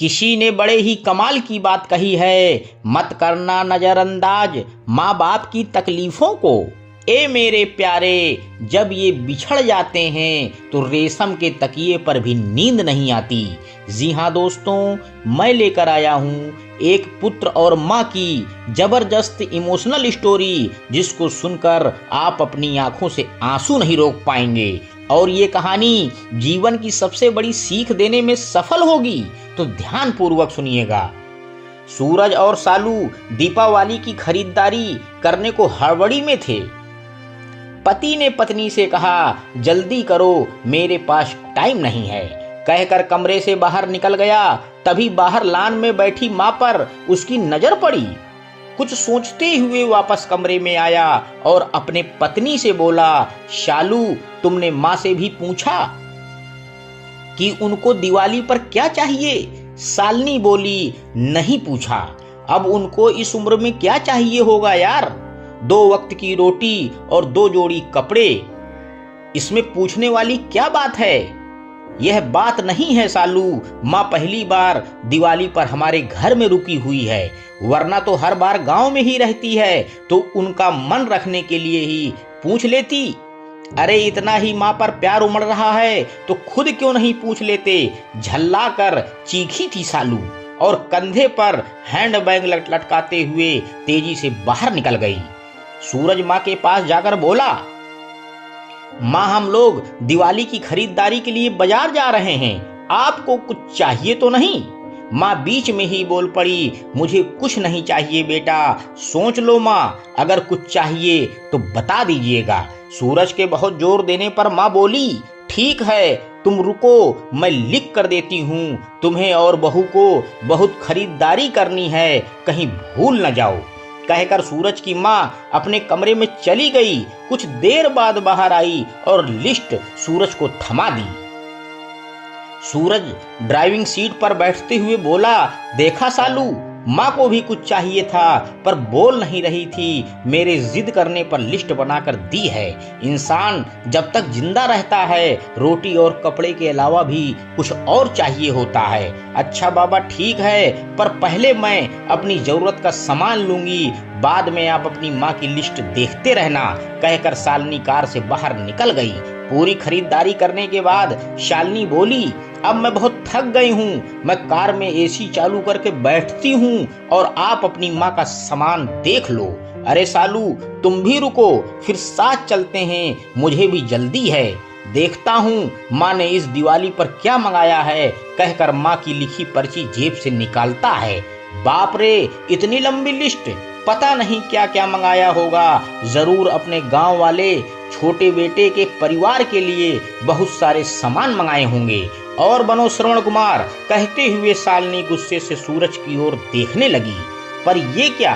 किसी ने बड़े ही कमाल की बात कही है, मत करना नजरअंदाज माँ बाप की तकलीफों को। ए मेरे प्यारे, जब ये बिछड़ जाते हैं तो रेशम के तकिए पर भी नींद नहीं आती। जी हाँ दोस्तों, मैं लेकर आया हूँ एक पुत्र और माँ की जबरदस्त इमोशनल स्टोरी, जिसको सुनकर आप अपनी आंखों से आंसू नहीं रोक पाएंगे। और ये कहानी जीवन की सबसे बड़ी सीख देने में सफल होगी, तो ध्यान पूर्वक सुनिएगा। सूरज और सालू दीपावली की खरीदारी करने को हड़बड़ी में थे। पति ने पत्नी से कहा, जल्दी करो, मेरे पास टाइम नहीं है, कहकर कमरे से बाहर निकल गया। तभी बाहर लान में बैठी माँ पर उसकी नजर पड़ी। कुछ सोचते हुए वापस कमरे में आया और अपने पत्नी से बोला, शालू, तुमने माँ से भी पूछा कि उनको दिवाली पर क्या चाहिए? सालनी बोली, नहीं पूछा। अब उनको इस उम्र में क्या चाहिए होगा यार, 2 वक्त की रोटी और 2 जोड़ी कपड़े, इसमें पूछने वाली क्या बात है? यह बात नहीं है सालू, माँ पहली बार दिवाली पर हमारे घर में रुकी हुई है, वरना तो हर बार गांव में ही रहती है, तो उनका मन रखने के लिए ही पूछ लेती। अरे इतना ही माँ पर प्यार उमड़ रहा है तो खुद क्यों नहीं पूछ लेते? झल्ला कर चीखी थी सालू और कंधे पर हैंड बैग लटकाते हुए तेजी से बाहर निकल गई। सूरज माँ के पास जाकर बोला, माँ, हम लोग दिवाली की खरीदारी के लिए बाजार जा रहे हैं, आपको कुछ चाहिए तो नहीं? माँ बीच में ही बोल पड़ी, मुझे कुछ नहीं चाहिए बेटा, सोच लो माँ, अगर कुछ चाहिए तो बता दीजिएगा। सूरज के बहुत जोर देने पर माँ बोली, ठीक है, तुम रुको, मैं लिख कर देती हूँ, तुम्हें और बहू को बहुत खरीदारी करनी है, कहीं भूल न जाओ। कहकर सूरज की माँ अपने कमरे में चली गई। कुछ देर बाद बाहर आई और लिस्ट सूरज को थमा दी। सूरज ड्राइविंग सीट पर बैठते हुए बोला, देखा सालू, माँ को भी कुछ चाहिए था पर बोल नहीं रही थी, मेरे जिद करने पर लिस्ट बनाकर दी है। इंसान जब तक जिंदा रहता है रोटी और कपड़े के अलावा भी कुछ और चाहिए होता है। अच्छा बाबा ठीक है, पर पहले मैं अपनी जरूरत का सामान लूंगी, बाद में आप अपनी माँ की लिस्ट देखते रहना, कहकर शालिनी कार से बाहर निकल गई। पूरी खरीदारी करने के बाद शालिनी बोली, अब मैं बहुत थक गई हूँ, मैं कार में एसी चालू करके बैठती हूँ और आप अपनी माँ का सामान देख लो। अरे सालू, तुम भी रुको, फिर साथ चलते हैं, मुझे भी जल्दी है, देखता हूँ माँ ने इस दिवाली पर क्या मंगाया है, कहकर माँ की लिखी पर्ची जेब से निकालता है। बाप रे, इतनी लंबी लिस्ट, पता नहीं क्या क्या मंगाया होगा, जरूर अपने गांव वाले छोटे बेटे के परिवार के लिए बहुत सारे सामान मंगाए होंगे। और बनो श्रवण कुमार, कहते हुए शालिनी गुस्से से सूरज की ओर देखने लगी। पर ये क्या?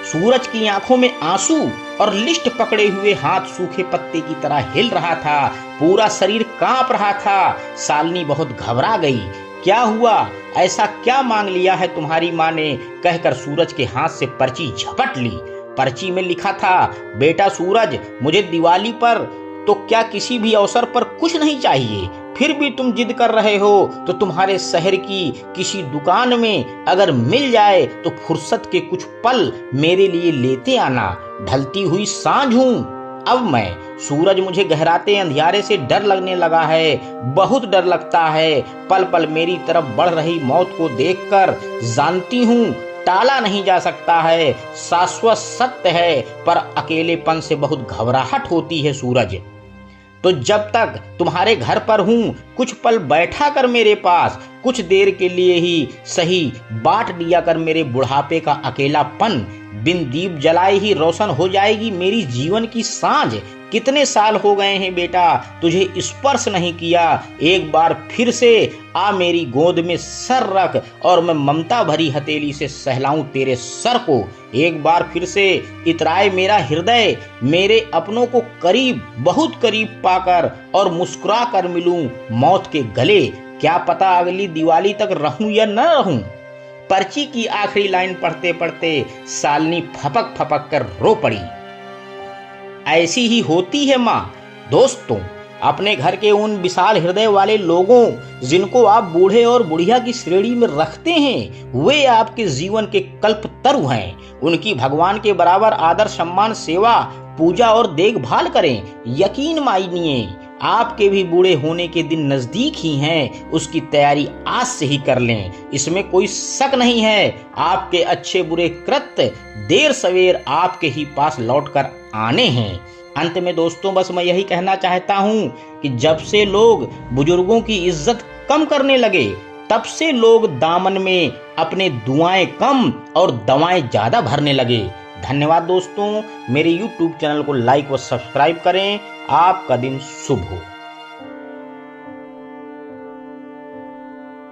सूरज की आंखों में आंसू और लिस्ट पकड़े हुए हाथ सूखे पत्ते की तरह हिल रहा था, पूरा शरीर कांप रहा था। शालिनी बहुत घबरा गई। क्या हुआ? ऐसा क्या मांग लिया है तुम्हारी माँ ने? कहकर सूरज के हाथ से पर्ची झपट ली। पर्ची में लिखा था, बेटा सूरज, मुझे दिवाली पर तो क्या किसी भी अवसर पर कुछ नहीं चाहिए, फिर भी तुम जिद कर रहे हो, तो तुम्हारे शहर की किसी दुकान में अगर मिल जाए तो फुर्सत के कुछ पल मेरे लिए लेते आना। ढलती हुई सांझ हूँ अब मैं, सूरज, मुझे गहराते अंधियारे से डर लगने लगा है, बहुत डर लगता है। पल पल मेरी तरफ बढ़ रही मौत को देखकर जानती हूँ टाला नहीं जा सकता है, शाश्वत सत्य है, पर अकेलेपन से बहुत घबराहट होती है सूरज। तो जब तक तुम्हारे घर पर हूँ, कुछ पल बैठा कर मेरे पास, कुछ देर के लिए ही सही, बांट दिया कर मेरे बुढ़ापे का अकेलापन। बिन दीप जलाए ही रोशन हो जाएगी मेरी जीवन की सांझ। कितने साल हो गए हैं बेटा तुझे स्पर्श नहीं किया, एक बार फिर से आ मेरी गोद में सर रख और मैं ममता भरी हथेली से सहलाऊं तेरे सर को। एक बार फिर से इतराए मेरा हृदय, मेरे अपनों को करीब, बहुत करीब पाकर और मुस्कुरा कर मिलूं मौत के गले। क्या पता अगली दिवाली तक रहूं या न रहूं। पर्ची की आखिरी लाइन पढ़ते पढ़ते शालिनी फपक फपक कर रो पड़ी। ऐसी ही होती है माँ। दोस्तों, अपने घर के उन विशाल हृदय वाले लोगों जिनको आप बूढ़े और बुढ़िया की श्रेणी में रखते हैं, वे आपके जीवन के कल्पतरु हैं। उनकी भगवान के बराबर आदर, सम्मान, सेवा, पूजा और देखभाल करें। यकीन मानिए, आपके भी बूढ़े होने के दिन नजदीक ही हैं। उसकी तैयारी आज से ही कर लें, इसमें कोई शक नहीं है। आपके अच्छे बुरे कृत्य देर सवेर आपके ही पास लौटकर आने हैं। अंत में दोस्तों, बस मैं यही कहना चाहता हूं कि जब से लोग बुजुर्गों की इज्जत कम करने लगे, तब से लोग दामन में अपने दुआएं कम और दवाएं ज्यादा भरने लगे। धन्यवाद दोस्तों। मेरे YouTube चैनल को लाइक व सब्सक्राइब करें। आपका दिन शुभ हो।